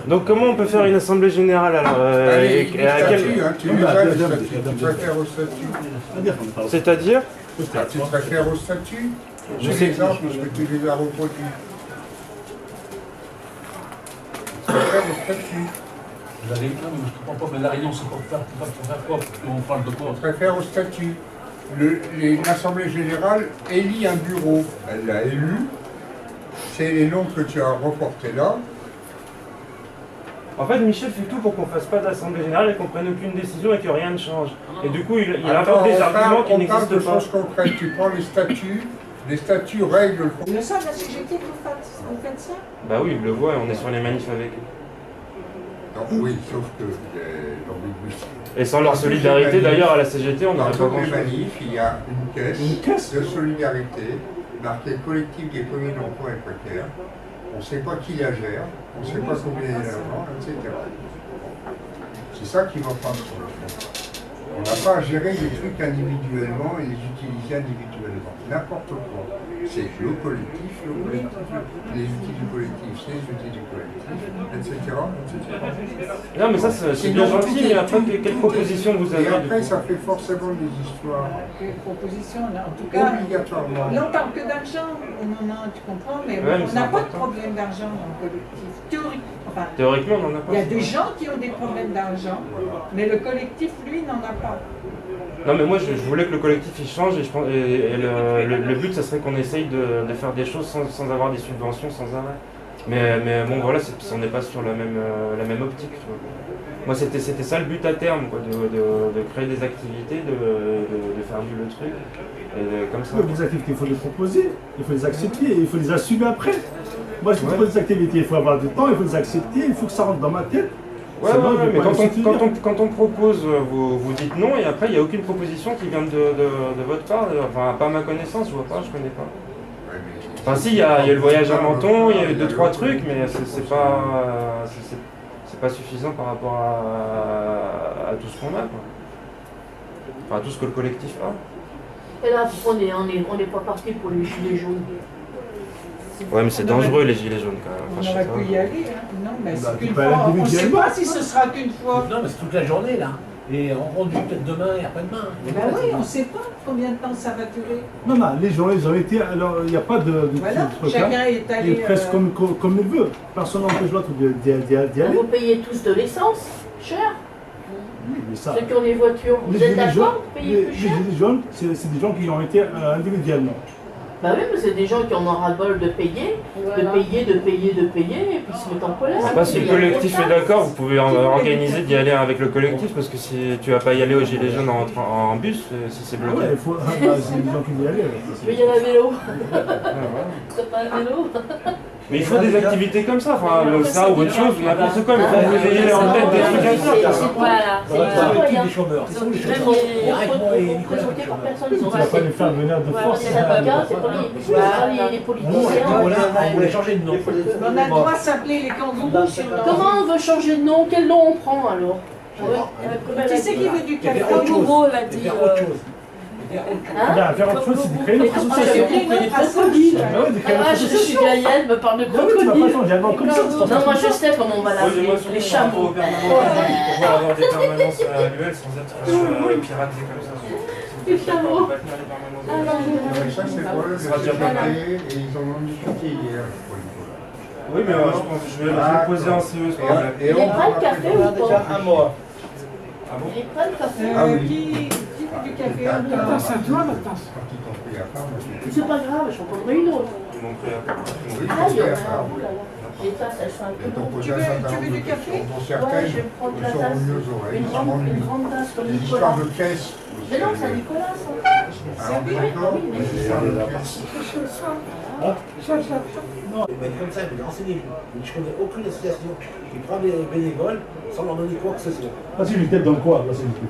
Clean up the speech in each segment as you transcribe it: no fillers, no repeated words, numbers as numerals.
Donc comment on peut faire une assemblée générale alors Allez, et à quel... tu les as, les statuts, tu préfères au statut. C'est-à-dire Tu préfères au statut. Je sais exemple, parce que tu les as reproduits. Tu préfères au statut. La réunion, je ne comprends pas, mais la réunion, c'est pour faire quoi? On parle de quoi? On préfère au statut. L'Assemblée générale élit un bureau. Elle l'a élu. C'est les noms que tu as reportés là. En fait, Michel fait tout pour qu'on fasse pas d'assemblée générale et qu'on prenne aucune décision et que rien ne change. Et du coup, il invoque des arguments qui n'existent pas. On parle de choses concrètes. Tu prends les statuts règlent le fond. Le ça, la CGT, vous faites ça? Bah oui, il le voit, on est sur les manifs avec eux. Donc, oui, sauf que l'ambiguïté. Et sans leur solidarité, d'ailleurs, à la CGT, on Dans n'aurait pas toutes les grand-chose. manifs, il y a une caisse de solidarité marquée collectif des communes d'emploi et précaires. On ne sait pas qui la gère, on ne sait pas combien il y a d'argent, etc. C'est ça qui va prendre sur le fond. On n'a pas à gérer les trucs individuellement et les utiliser individuellement. N'importe quoi. C'est le collectif, les outils du collectif, c'est les outils du collectif, etc. Non, mais ça, c'est bien gentil, mais après, quelle proposition vous avez? Et après, ça fait forcément des histoires. Quelle proposition, en tout cas. Obligatoirement. Là, on parle que d'argent, on en a, tu comprends, mais Ouais, mais on c'est n'a pas de important. problème d'argent dans le collectif. Enfin, Théoriquement, on n'en a pas. il y a des gens qui ont des problèmes d'argent, mais le collectif, lui, n'en a pas. Non, mais moi, je voulais que le collectif il change et, le but, ça serait qu'on essaye de faire des choses sans avoir des subventions, sans arrêt. Mais bon, voilà, on n'est pas sur la même optique. Tu vois. Moi, c'était ça le but à terme, quoi, de créer des activités, de faire vivre le truc, et comme ça. Oui, des activités, il faut les proposer, il faut les accepter, et il faut les assumer après. Moi, je propose des activités, il faut avoir du temps, il faut les accepter, il faut que ça rentre dans ma tête. Ouais, mais quand on propose, vous dites non, et après, il n'y a aucune proposition qui vient de votre part. Enfin, pas à ma connaissance, je vois pas, je connais pas. Enfin, si, il y a le voyage à Menton, il y a eu 2-3 trucs, mais c'est pas suffisant par rapport à tout ce qu'on a, quoi. Enfin, tout ce que le collectif a. Et là, on n'est pas parti pour les gilets jaunes. Ouais, mais c'est dangereux les gilets jaunes quand même. On Enfin, je aurait sais pas. pu y aller, hein. Non, mais Bah, c'est tu qu'une peux aller fois. On ne sait individuellement. pas si ce sera qu'une fois. Non, mais c'est toute la journée, là. Et on conduit peut-être demain et après-demain. Ben oui, on ne sait pas combien de temps ça va durer. Non, les gens, ils ont été. Alors, il n'y a pas de Voilà, truc, chacun hein. est allé. Il presque comme il veut. Personne n'empêche l'autre d'y aller. Vous payez tous de l'essence, cher. Oui, mais ça. Ceux qui ont des voitures, vous êtes d'accord pour payer plus cher? Les gilets jaunes, c'est des gens qui ont été individuellement. Bah oui, mais c'est des gens qui en ont ras-le-bol de payer, Voilà. et puis ils se mettent en colère. Je sais pas si le collectif est d'accord, vous pouvez organiser d'y aller avec le collectif parce que si tu vas pas y aller aux gilets jaunes en bus, si c'est Ah bloqué. ouais, c'est des gens qui y allaient. Tu veux y aller à vélo? Ouais, voilà. C'est pas un vélo? Mais il faut des activités comme ça, enfin ça ou autre chose, n'importe quoi, mais il faut que vous ayez en tête des trucs comme ça. Voilà, c'est Voilà, un l'équipe citoyen. des chômeurs. Ils sont les Même chômeurs. les Arrête-moi et Nicolas. représentés par personne, ils Tu ont vas pas les faire venir de Ouais, force. les syndicats, c'est pas les politiciens. On voulait changer de nom. On a le droit de s'appeler les kangourous sur leur- Comment on veut changer de nom? Quel nom on prend alors? Qui c'est qui veut du Il y avait café? autre chose. Kangourou, elle a Il y dit. avait autre chose. Hein? Faire autre chose, c'est de créer notre association. Crocodile. Ah ouais, de créer notre Ah, je suis association. Gaëlle, me parle de Ah oui, tu vas pas crocodile. changer avant comme ça. Non, moi je sais comment on va l'appeler. Les chameaux. Pour pouvoir avoir des permanences annuelles sans être piraté comme ça. Les chameaux. Mais ça, c'est le problème de Ça va dire la pas mal. CGT, et ils en ont discuté hier. Oui, mais je pense que je vais le poser en CE ce problème. Et Il est prêt le café ou pas? Ah bon? Il est prêt le café? Ah oui. Qui veut du café? C'est à toi la tasse. Quand ils t'ont pris à part, moi, j'ai C'est pas grave, j'en prendrai une autre. Ils m'ont pris à part. Oui, Ah, il y en pris à a part. un. Oh là là. Les tasses, elles sont un peu Ils t'ont longues. posé un certain tu veux nombre du de café? questions, dont Ouais, certaines je vais prendre la sont tasse. revenues aux oreilles. Ça Une m'ennuie. grande tasse comme Les histoires Nicolas. de caisse. Mais non, c'est Nicolas, ça. Alors, d'accord, les histoires de caisse. Non, mais comme ça, il m'a renseigné. Je connais aucune association qui prend des bénévoles sans leur donner quoi que ce soit. La CGT donne quoi, la CGT?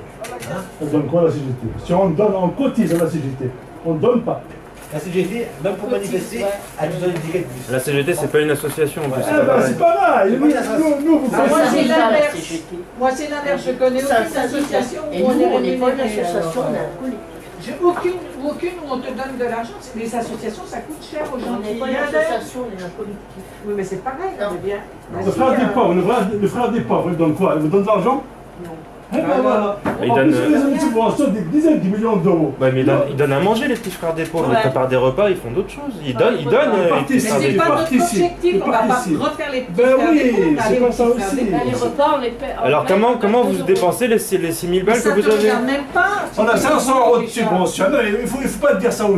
Elle donne quoi, la CGT? Si on donne, on cotise à la CGT. On ne donne pas. La CGT, même pour manifester, elle nous donne une ticket de bus. La CGT, c'est pas une association en plus. Eh ben, c'est pareil. Nous, vous Ah, moi, faites c'est ça, la l'inverse. CGT. Moi, c'est l'inverse. Je connais C'est un aucune syndicat. association Et où nous, on est on n'est pas une rémunéré, association, alors. on est un collectif. J'ai aucune où on te donne de l'argent. Les associations, ça coûte cher aux gens On qui n'est pas y une adhèrent. association, on est un collectif. Oui, mais c'est pareil, on est bien. Le frère des pauvres, le frère des pauvres, il donne quoi? Il vous donne de l'argent? Eh ben voilà. Il En donne, plus, ils ont une subvention des dizaines de millions d'euros. Ouais, mais ils donnent à manger, les petits frères des pauvres. Ouais. Ils préparent des repas, ils font d'autres choses. Ils donnent, les petits Mais frères c'est des pas pauvres. notre objectif, on va pas refaire les petits Ben frères oui, des pauvres, c'est aller pas aux ça petits frères aussi. des Là, pauvres. les repas, on les paie. Alors comment vous dépensez les 6 000 balles que Ça vous te avez? regarde même pas. On a 500 euros de subvention. Non, il faut pas dire ça aux gens.